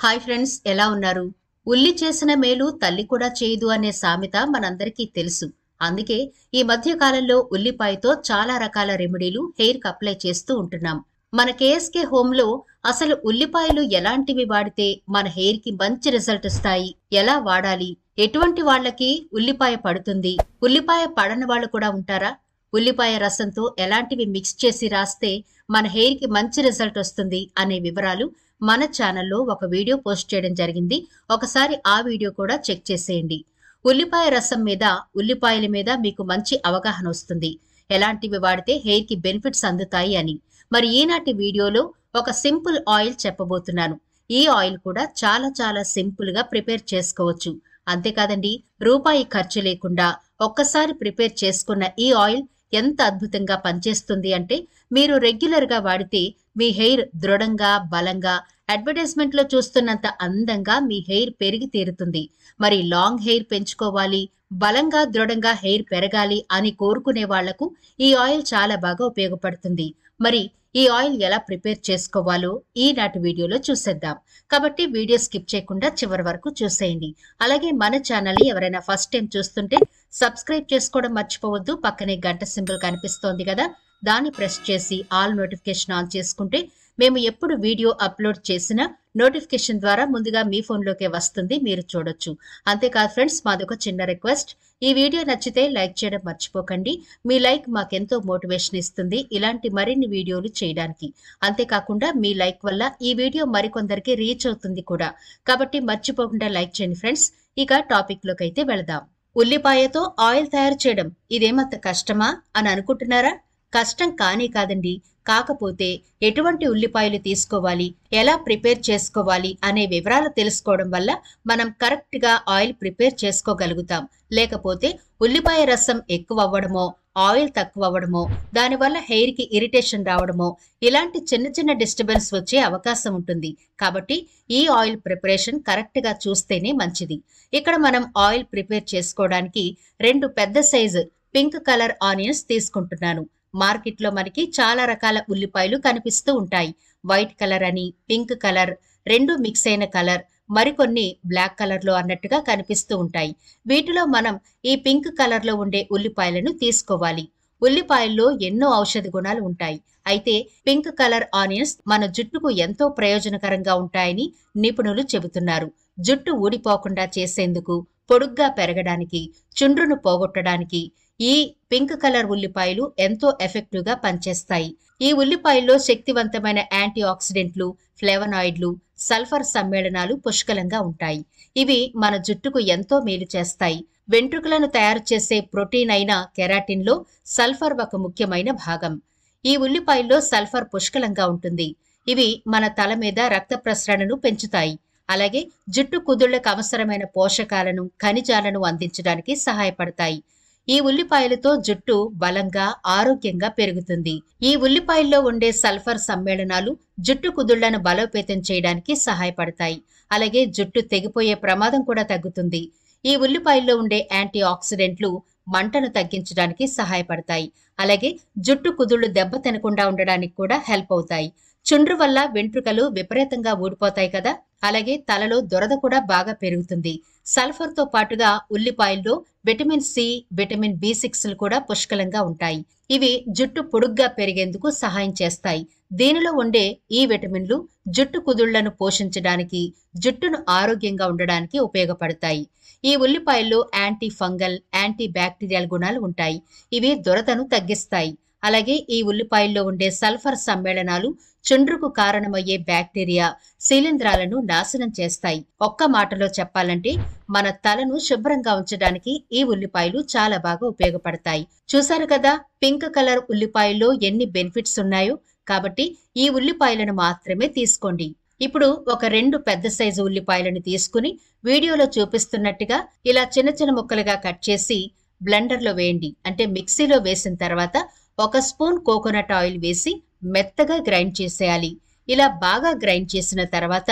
Hi friends, ఎలా ఉన్నారు? ఉల్లి చేసిన మేలు తల్లి కూడా చేయదు అనే సామెత మనందరికీ తెలుసు. అందుకే ఈ మధ్య కాలంలో ఉల్లిపాయతో చాలా రకాల రెమెడీలు హెయిర్ కి అప్లై చేస్తూ ఉంటున్నాం. మన కేఎస్కే హోమ్ లో అసలు ఉల్లిపాయలు ఎలాంటివి వాడితే మన హెయిర్ కి మంచి రిజల్ట్ ఇస్తాయి, ఎలా వాడాలి, ఎటువంటి వాళ్ళకి ఉల్లిపాయ పడుతుంది, ఉల్లిపాయ పడని వాళ్ళు కూడా ఉంటారా, ఉల్లిపాయ రసంతో ఎలాంటివి మిక్స్ చేసి రాస్తే మన హెయిర్ కి మంచి రిజల్ట్ వస్తుంది అనే వివరాలు మన ఛానల్లో ఒక వీడియో పోస్ట్ చేయడం జరిగింది. ఒకసారి ఆ వీడియో కూడా చెక్ చేసేయండి. ఉల్లిపాయ రసం మీద, ఉల్లిపాయల మీద మీకు మంచి అవగాహన వస్తుంది, ఎలాంటివి వాడితే హెయిర్ కి బెనిఫిట్స్ అందుతాయి అని. మరి ఈనాటి వీడియోలో ఒక సింపుల్ ఆయిల్ చెప్పబోతున్నాను. ఈ ఆయిల్ కూడా చాలా చాలా సింపుల్ గా ప్రిపేర్ చేసుకోవచ్చు. అంతేకాదండి, రూపాయి ఖర్చు లేకుండా ఒక్కసారి ప్రిపేర్ చేసుకున్న ఈ ఆయిల్ ఎంత అద్భుతంగా పనిచేస్తుంది అంటే, మీరు రెగ్యులర్ గా వాడితే మీ హెయిర్ దృఢంగా, బలంగా, అడ్వర్టైజ్మెంట్ లో చూస్తున్నంత అందంగా మీ హెయిర్ పెరిగి తీరుతుంది. మరి లాంగ్ హెయిర్ పెంచుకోవాలి, బలంగా దృఢంగా హెయిర్ పెరగాలి అని కోరుకునే వాళ్లకు ఈ ఆయిల్ చాలా బాగా ఉపయోగపడుతుంది. మరి ఈ ఆయిల్ ఎలా ప్రిపేర్ చేసుకోవాలో ఈనాటి వీడియోలో చూసేద్దాం. కాబట్టి వీడియో స్కిప్ చేయకుండా చివరి వరకు చూసేయండి. అలాగే మన ఛానల్ ని ఎవరైనా ఫస్ట్ టైం చూస్తుంటే సబ్స్క్రైబ్ చేసుకోవడం మర్చిపోవద్దు. పక్కనే గంట సింబల్ కనిపిస్తోంది కదా, దాన్ని ప్రెస్ చేసి ఆల్ నోటిఫికేషన్ ఆన్ చేసుకుంటే మేము ఎప్పుడు వీడియో అప్లోడ్ చేసినా నోటిఫికేషన్ ద్వారా ముందుగా మీ ఫోన్లోకే వస్తుంది, మీరు చూడొచ్చు. అంతేకాదు ఫ్రెండ్స్, మాదొక చిన్న రిక్వెస్ట్, ఈ వీడియో నచ్చితే లైక్ చేయడం మర్చిపోకండి. మీ లైక్ మాకెంతో మోటివేషన్ ఇస్తుంది ఇలాంటి మరిన్ని వీడియోలు చేయడానికి. అంతేకాకుండా మీ లైక్ వల్ల ఈ వీడియో మరికొందరికి రీచ్ అవుతుంది కూడా. కాబట్టి మర్చిపోకుండా లైక్ చేయండి ఫ్రెండ్స్. ఇక టాపిక్ లోకి అయితే వెళదాం. ఉల్లిపాయతో ఆయిల్ తయారు చేయడం ఇదేమంత కష్టమా అని అనుకుంటున్నారా? కష్టం కానీ కాదండి. కాకపోతే ఎటువంటి ఉల్లిపాయలు తీసుకోవాలి, ఎలా ప్రిపేర్ చేసుకోవాలి అనే వివరాలు తెలుసుకోవడం వల్ల మనం కరెక్ట్ గా ఆయిల్ ప్రిపేర్ చేసుకోగలుగుతాం. లేకపోతే ఉల్లిపాయ రసం ఎక్కువ అవ్వడమో, ఆయిల్ తక్కువ అవ్వడమో, దానివల్ల హెయిర్ కి ఇరిటేషన్ రావడమో, ఇలాంటి చిన్న చిన్న డిస్టర్బెన్స్ వచ్చే అవకాశం ఉంటుంది. కాబట్టి ఈ ఆయిల్ ప్రిపరేషన్ కరెక్ట్ గా చూస్తేనే మంచిది. ఇక్కడ మనం ఆయిల్ ప్రిపేర్ చేసుకోవడానికి 2 పెద్ద సైజు పింక్ కలర్ ఆనియన్స్ తీసుకుంటున్నాను. మార్కెట్ లో మనకి చాలా రకాల ఉల్లిపాయలు కనిపిస్తూ ఉంటాయి. వైట్ కలర్ అని, పింక్ కలర్, 2 మిక్స్ అయిన కలర్, మరికొన్ని బ్లాక్ కలర్ లో అన్నట్టుగా కనిపిస్తూ ఉంటాయి. వీటిలో మనం ఈ పింక్ కలర్ లో ఉండే ఉల్లిపాయలను తీసుకోవాలి. ఉల్లిపాయల్లో ఎన్నో ఔషధ గుణాలు ఉంటాయి. అయితే పింక్ కలర్ ఆనియన్స్ మన జుట్టుకు ఎంతో ప్రయోజనకరంగా ఉంటాయని నిపుణులు చెబుతున్నారు. జుట్టు ఊడిపోకుండా చేసేందుకు, పొడుగ్గా పెరగడానికి, చుండ్రును పోగొట్టడానికి ఈ పింక్ కలర్ ఉల్లిపాయలు ఎంతో ఎఫెక్టివ్ గా పనిచేస్తాయి. ఈ ఉల్లిపాయల్లో శక్తివంతమైన యాంటీ ఆక్సిడెంట్లు, ఫ్లేవనాయిడ్లు, సల్ఫర్ సమ్మేళనాలు పుష్కలంగా ఉంటాయి. ఇవి మన జుట్టుకు ఎంతో మేలు చేస్తాయి. వెంట్రుకలను తయారు చేసే ప్రోటీన్ అయిన కెరాటిన్ లో సల్ఫర్ ఒక ముఖ్యమైన భాగం. ఈ ఉల్లిపాయల్లో సల్ఫర్ పుష్కలంగా ఉంటుంది. ఇవి మన తల మీద రక్త ప్రసరణను పెంచుతాయి. అలాగే జుట్టు కుదుళ్లకు అవసరమైన పోషకాలను, ఖనిజాలను అందించడానికి సహాయపడతాయి. ఈ ఉల్లిపాయలతో జుట్టు బలంగా, ఆరోగ్యంగా పెరుగుతుంది. ఈ ఉల్లిపాయల్లో ఉండే సల్ఫర్ సమ్మేళనాలు జుట్టు కుదుళ్లను బలోపేతం చేయడానికి సహాయపడతాయి. అలాగే జుట్టు తెగిపోయే ప్రమాదం కూడా తగ్గుతుంది. ఈ ఉల్లిపాయల్లో ఉండే యాంటీ ఆక్సిడెంట్లు మంటను తగ్గించడానికి సహాయపడతాయి. అలాగే జుట్టు కుదుళ్లు దెబ్బ తినకుండా ఉండడానికి కూడా హెల్ప్ అవుతాయి. చుండ్రు వల్ల వెంట్రుకలు విపరీతంగా ఊడిపోతాయి కదా, అలాగే తలలో దురద కూడా బాగా పెరుగుతుంది. సల్ఫర్ తో పాటుగా ఉల్లిపాయల్లో విటమిన్ సి, విటమిన్ B6 కూడా పుష్కలంగా ఉంటాయి. ఇవి జుట్టు పొడుగ్గా పెరిగేందుకు సహాయం చేస్తాయి. దీనిలో ఉండే ఈ విటమిన్లు జుట్టు కుదుళ్లను పోషించడానికి, జుట్టును ఆరోగ్యంగా ఉండడానికి ఉపయోగపడతాయి. ఈ ఉల్లిపాయల్లో యాంటీ ఫంగల్, యాంటీ బ్యాక్టీరియల్ గుణాలు ఉంటాయి. ఇవి దురదను తగ్గిస్తాయి. అలాగే ఈ ఉల్లిపాయల్లో ఉండే సల్ఫర్ సమ్మేళనాలు చుండ్రుకు కారణమయ్యే బ్యాక్టీరియా, శిలీంధ్రాలను నాశనం చేస్తాయి. ఒక్క మాటలో చెప్పాలంటే మన తలను శుభ్రంగా ఉంచడానికి ఈ ఉల్లిపాయలు చాలా బాగా ఉపయోగపడతాయి. చూశారు కదా పింక్ కలర్ ఉల్లిపాయల్లో ఎన్ని బెనిఫిట్స్ ఉన్నాయో. కాబట్టి ఈ ఉల్లిపాయలను మాత్రమే తీసుకోండి. ఇప్పుడు ఒక 2 పెద్ద సైజు ఉల్లిపాయలను తీసుకుని వీడియోలో చూపిస్తున్నట్టుగా ఇలా చిన్న చిన్న ముక్కలుగా కట్ చేసి బ్లెండర్ లో వేయండి. అంటే మిక్సీలో వేసిన తర్వాత 1 స్పూన్ కోకోనట్ ఆయిల్ వేసి మెత్తగా గ్రైండ్ చేసేయాలి. ఇలా బాగా గ్రైండ్ చేసిన తర్వాత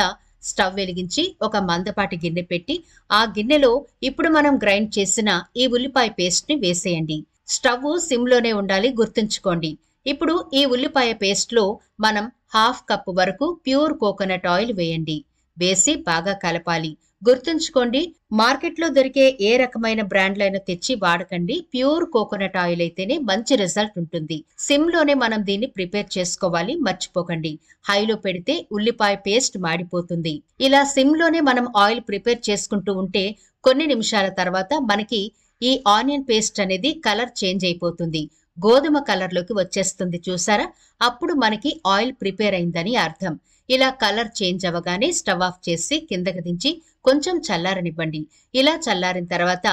స్టవ్ వెలిగించి ఒక మందపాటి గిన్నె పెట్టి ఆ గిన్నెలో ఇప్పుడు మనం గ్రైండ్ చేసిన ఈ ఉల్లిపాయ పేస్ట్ ని వేసేయండి. స్టవ్ సిమ్ లోనే ఉండాలి, గుర్తుంచుకోండి. ఇప్పుడు ఈ ఉల్లిపాయ పేస్ట్ లో మనం 1/2 కప్పు వరకు ప్యూర్ కోకోనట్ ఆయిల్ వేయండి. వేసి బాగా కలపాలి. గుర్తుంచుకోండి, మార్కెట్లో దొరికే ఏ రకమైన బ్రాండ్లైనా తెచ్చి వాడకండి. ప్యూర్ కోకోనట్ ఆయిల్ అయితేనే మంచి రిజల్ట్ ఉంటుంది. సిమ్ లోనే మనం దీన్ని ప్రిపేర్ చేసుకోవాలి, మర్చిపోకండి. హైలో పెడితే ఉల్లిపాయ పేస్ట్ మాడిపోతుంది. ఇలా సిమ్ లోనే మనం ఆయిల్ ప్రిపేర్ చేసుకుంటూ ఉంటే కొన్ని నిమిషాల తర్వాత మనకి ఈ ఆనియన్ పేస్ట్ అనేది కలర్ చేంజ్ అయిపోతుంది. గోధుమ కలర్ లోకి వచ్చేస్తుంది, చూసారా? అప్పుడు మనకి ఆయిల్ ప్రిపేర్ అయిందని అర్థం. ఇలా కలర్ చేంజ్ అవ్వగానే స్టవ్ ఆఫ్ చేసి కిందకి దించి కొంచెం చల్లారనివ్వండి. ఇలా చల్లారిన తర్వాత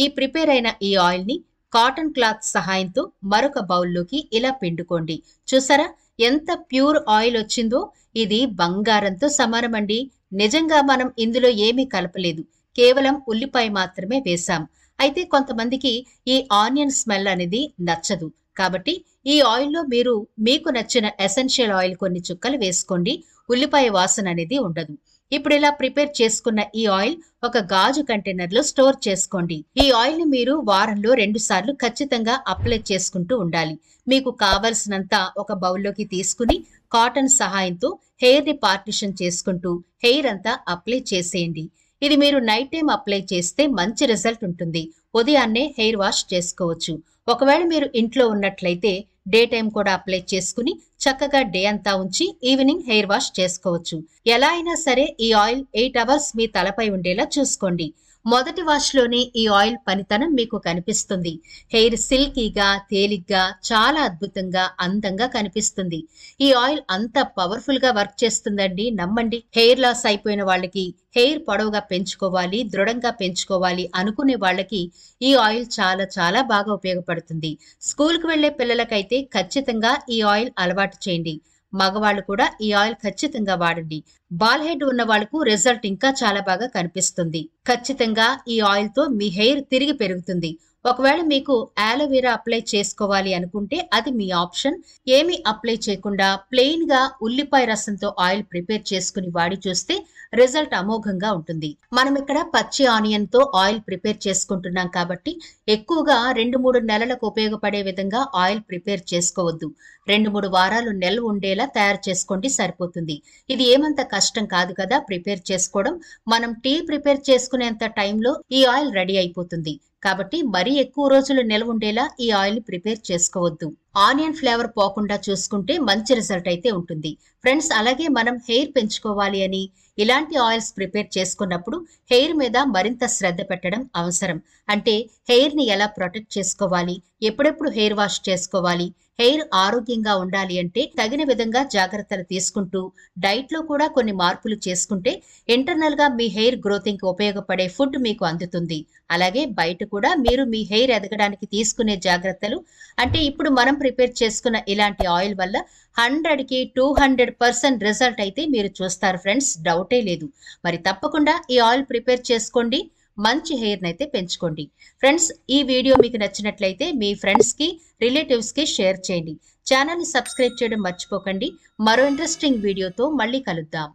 ఈ ప్రిపేర్ అయిన ఈ ఆయిల్ ని కాటన్ క్లాత్ సహాయంతో మరొక బౌల్లోకి ఇలా పిండుకోండి. చూసారా ఎంత ప్యూర్ ఆయిల్ వచ్చిందో? ఇది బంగారంతో సమానమండి. నిజంగా మనం ఇందులో ఏమీ కలపలేదు, కేవలం ఉల్లిపాయ మాత్రమే వేశాం. అయితే కొంతమందికి ఈ ఆనియన్ స్మెల్ అనేది నచ్చదు. కాబట్టి ఈ ఆయిల్లో మీరు మీకు నచ్చిన ఎసెన్షియల్ ఆయిల్ కొన్ని చుక్కలు వేసుకోండి. ఉల్లిపాయ వాసన అనేది ఉండదు. ఇప్పుడు ఇలా ప్రిపేర్ చేసుకున్న ఈ ఆయిల్ ఒక గాజు కంటైనర్ లో స్టోర్ చేసుకోండి. ఈ ఆయిల్ ని మీరు వారంలో 2 సార్లు ఖచ్చితంగా అప్లై చేసుకుంటూ ఉండాలి. మీకు కావలసినంత ఒక బౌల్లోకి తీసుకుని కాటన్ సహాయంతో హెయిర్ ని పార్టిషన్ చేసుకుంటూ హెయిర్ అంతా అప్లై చేసేయండి. ఇది మీరు నైట్ టైం అప్లై చేస్తే మంచి రిజల్ట్ ఉంటుంది. ఉదయాన్నే హెయిర్ వాష్ చేసుకోవచ్చు. ఒకవేళ మీరు ఇంట్లో ఉన్నట్లయితే డే టైం కూడా అప్లై చేసుకుని చక్కగా డే అంతా ఉంచి ఈవినింగ్ హెయిర్ వాష్ చేసుకోవచ్చు. ఎలా అయినా సరే ఈ ఆయిల్ 8 అవర్స్ మీ తలపై ఉండేలా చూసుకోండి. మొదటి వాష్ లోనే ఈ ఆయిల్ పనితనం మీకు కనిపిస్తుంది. హెయిర్ సిల్కీగా, తేలిగ్గా, చాలా అద్భుతంగా, అందంగా కనిపిస్తుంది. ఈ ఆయిల్ అంత పవర్ఫుల్ గా వర్క్ చేస్తుందండి, నమ్మండి. హెయిర్ లాస్ అయిపోయిన వాళ్ళకి, హెయిర్ పొడవుగా పెంచుకోవాలి, దృఢంగా పెంచుకోవాలి అనుకునే వాళ్ళకి ఈ ఆయిల్ చాలా చాలా బాగా ఉపయోగపడుతుంది. స్కూల్ కు వెళ్లే పిల్లలకైతే ఖచ్చితంగా ఈ ఆయిల్ అలవాటు చేయండి. మగవాళ్ళు కూడా ఈ ఆయిల్ ఖచ్చితంగా వాడండి. బాల్ హెడ్ ఉన్న వాళ్ళకు రిజల్ట్ ఇంకా చాలా బాగా కనిపిస్తుంది. ఖచ్చితంగా ఈ ఆయిల్ తో మీ హెయిర్ తిరిగి పెరుగుతుంది. ఒకవేళ మీకు ఆలోవెరా అప్లై చేసుకోవాలి అనుకుంటే అది మీ ఆప్షన్. ఏమీ అప్లై చేయకుండా ప్లెయిన్ గా ఉల్లిపాయ రసంతో ఆయిల్ ప్రిపేర్ చేసుకుని వాడి చూస్తే రిజల్ట్ అమోఘంగా ఉంటుంది. మనం ఇక్కడ పచ్చి ఆనియన్ తో ఆయిల్ ప్రిపేర్ చేసుకుంటున్నాం కాబట్టి ఎక్కువగా 2-3 నెలలకు ఉపయోగపడే విధంగా ఆయిల్ ప్రిపేర్ చేసుకోవద్దు. 2-3 వారాలు నిల్వ ఉండేలా తయారు చేసుకోండి, సరిపోతుంది. ఇది ఏమంత కష్టం కాదు కదా ప్రిపేర్ చేసుకోవడం. మనం టీ ప్రిపేర్ చేసుకునేంత టైంలో ఈ ఆయిల్ రెడీ అయిపోతుంది. కాబట్టి మరీ ఎక్కువ రోజులు నిల్వ ఉండేలా ఈ ఆయిల్ ని ప్రిపేర్ చేసుకోవద్దు. ఆనియన్ ఫ్లేవర్ పోకుండా చూసుకుంటే మంచి రిజల్ట్ అయితే ఉంటుంది. ఫ్రెండ్స్, అలాగే మనం హెయిర్ పెంచుకోవాలి అని ఇలాంటి ఆయిల్స్ ప్రిపేర్ చేసుకున్నప్పుడు హెయిర్ మీద మరింత శ్రద్ధ పెట్టడం అవసరం. అంటే హెయిర్ ని ఎలా ప్రొటెక్ట్ చేసుకోవాలి, ఎప్పుడెప్పుడు హెయిర్ వాష్ చేసుకోవాలి, హెయిర్ ఆరోగ్యంగా ఉండాలి అంటే తగిన విధంగా జాగ్రత్తలు తీసుకుంటూ డైట్ లో కూడా కొన్ని మార్పులు చేసుకుంటే ఇంటర్నల్ గా మీ హెయిర్ గ్రోతింగ్ కి ఉపయోగపడే ఫుడ్ మీకు అందుతుంది. అలాగే బయట కూడా మీరు మీ హెయిర్ ఎదగడానికి తీసుకునే జాగ్రత్తలు, అంటే ఇప్పుడు మనం ప్రిపేర్ చేసుకున్న ఇలాంటి ఆయిల్ వల్ల 100కి 200% రిజల్ట్ అయితే మీరు చూస్తారు ఫ్రెండ్స్, డౌటే లేదు. మరి తప్పకుండా ఈ ఆయిల్ ప్రిపేర్ చేసుకోండి, మంచి హెయిర్ నైతే పెంచుకోండి. ఫ్రెండ్స్, ఈ వీడియో మీకు నచ్చినట్లయితే మీ ఫ్రెండ్స్ కి, రిలేటివ్స్ కి షేర్ చేయండి. ఛానల్ ని సబ్స్క్రైబ్ చేయడం మర్చిపోకండి. మరో ఇంట్రెస్టింగ్ వీడియోతో మళ్ళీ కలుద్దాం.